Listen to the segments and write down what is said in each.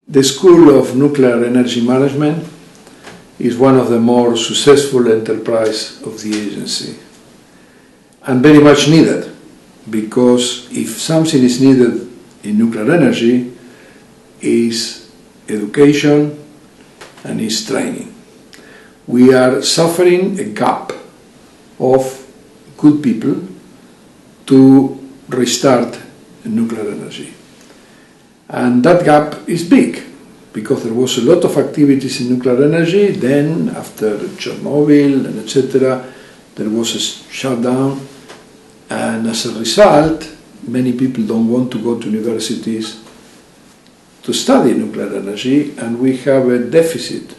The School of Nuclear Energy Management is one of the more successful enterprises of the agency, and very much needed, because if something is needed in nuclear energy, is education and is training. We are suffering a gap of good people to restart nuclear energy. And that gap is big, because there was a lot of activities in nuclear energy. Then, after Chernobyl and etc., there was a shutdown, and as a result, many people don't want to go to universities to study nuclear energy, and we have a deficit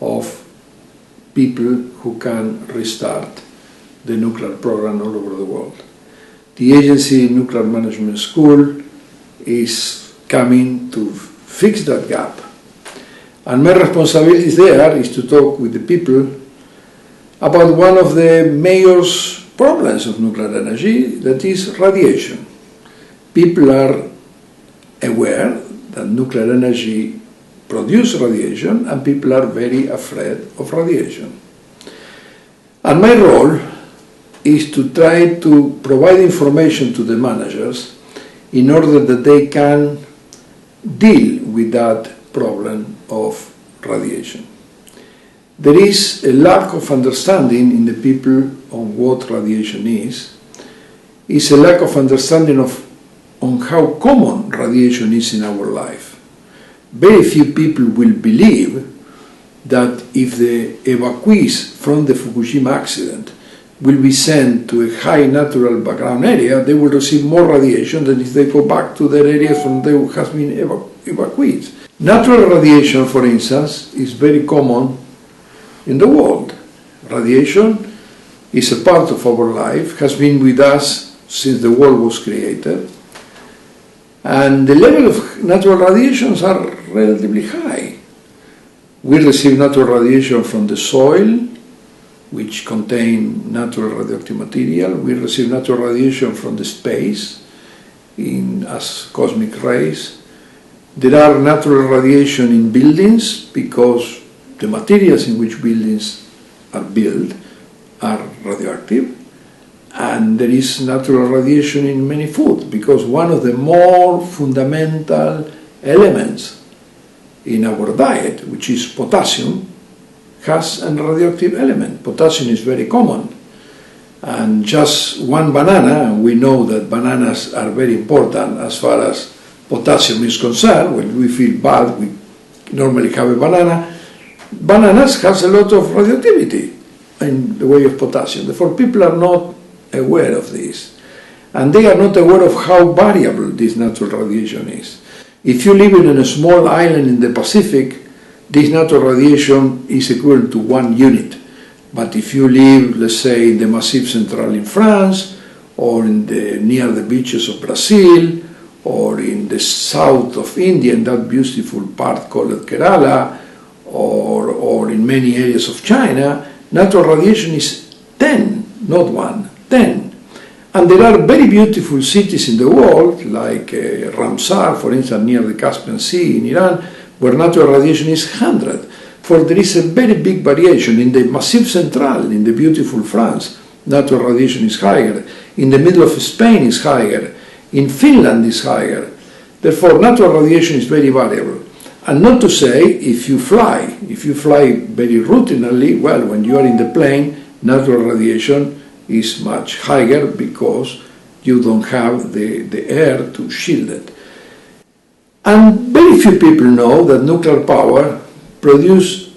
of people who can restart the nuclear program all over the world. The Agency Nuclear Management School is coming to fix that gap. And my responsibility there is to talk with the people about one of the major problems of nuclear energy, that is radiation. People are aware that nuclear energy produces radiation, and people are very afraid of radiation. And my role is to try to provide information to the managers in order that they can deal with that problem of radiation. There is a lack of understanding in the people on what radiation is. It's a lack of understanding on how common radiation is in our life. Very few people will believe that if the evacuees from the Fukushima accident will be sent to a high natural background area, they will receive more radiation than if they go back to their areas from they have been evacuated. Natural radiation, for instance, is very common in the world. Radiation is a part of our life, has been with us since the world was created, and the level of natural radiations are relatively high. We receive natural radiation from the soil, which contain natural radioactive material. We receive natural radiation from the space as cosmic rays. There are natural radiation in buildings because the materials in which buildings are built are radioactive. And there is natural radiation in many food, because one of the more fundamental elements in our diet, which is potassium, has a radioactive element. Potassium is very common. And just one banana, and we know that bananas are very important as far as potassium is concerned. When we feel bad, we normally have a banana. Bananas has a lot of radioactivity in the way of potassium. Therefore, people are not aware of this. And they are not aware of how variable this natural radiation is. If you live in a small island in the Pacific, this natural radiation is equivalent to 1 unit. But if you live, let's say, in the Massif Central in France, or near the beaches of Brazil, or in the south of India, in that beautiful part called Kerala, or in many areas of China, natural radiation is 10, not 1, 10. And there are very beautiful cities in the world, like Ramsar, for instance, near the Caspian Sea in Iran, where natural radiation is 100. For there is a very big variation. In the Massif Central, in the beautiful France, natural radiation is higher. In the middle of Spain is higher. In Finland is higher. Therefore, natural radiation is very variable. And not to say, if you fly very routinely, well, when you are in the plane, natural radiation is much higher because you don't have the air to shield it. And very few people know that nuclear power produces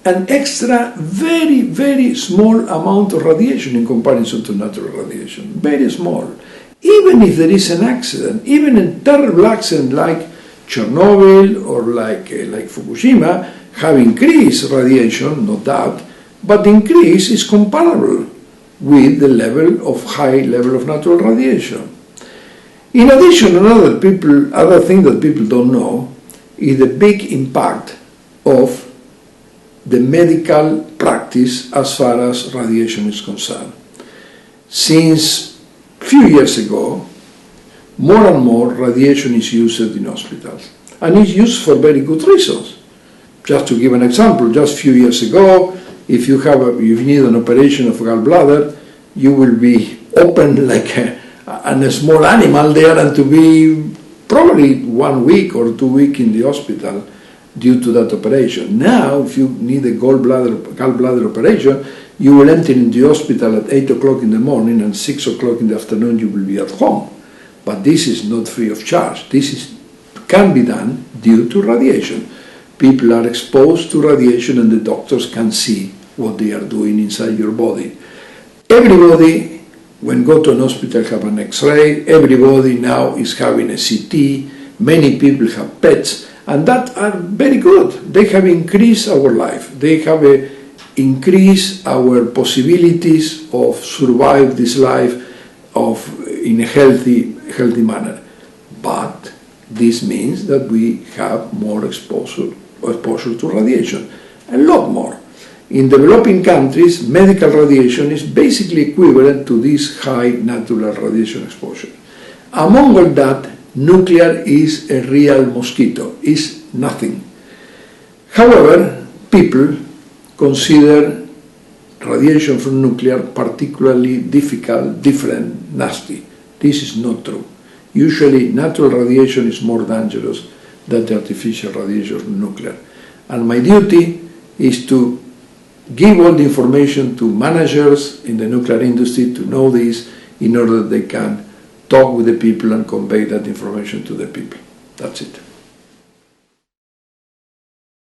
an extra very, very small amount of radiation in comparison to natural radiation. Very small. Even if there is an accident, even a terrible accident like Chernobyl or like Fukushima, have increased radiation, no doubt, but the increase is comparable with the high level of natural radiation. In addition, other thing that people don't know is the big impact of the medical practice as far as radiation is concerned. Since a few years ago, more and more radiation is used in hospitals. and it's used for very good reasons. Just to give an example, just a few years ago, if you need an operation of gallbladder, you will be opened like a small animal there, and to be probably 1 week or 2 weeks in the hospital due to that operation. Now, if you need a gallbladder operation, you will enter in the hospital at 8 o'clock in the morning, and 6 o'clock in the afternoon you will be at home. But this is not free of charge. This can be done due to radiation. People are exposed to radiation, and the doctors can see what they are doing inside your body. Everybody, when go to an hospital, have an X-ray. Everybody now is having a CT. Many people have PETs, and that are very good. They have increased our life. They have increased our possibilities of survive this life in a healthy manner. But this means that we have more exposure to radiation, a lot more. In developing countries, medical radiation is basically equivalent to this high natural radiation exposure. Among all that, nuclear is a real mosquito, is nothing. However, people consider radiation from nuclear particularly difficult, different, nasty. This is not true. Usually, natural radiation is more dangerous than the artificial radiation from nuclear. And my duty is to give all the information to managers in the nuclear industry to know this, in order that they can talk with the people and convey that information to the people. That's it.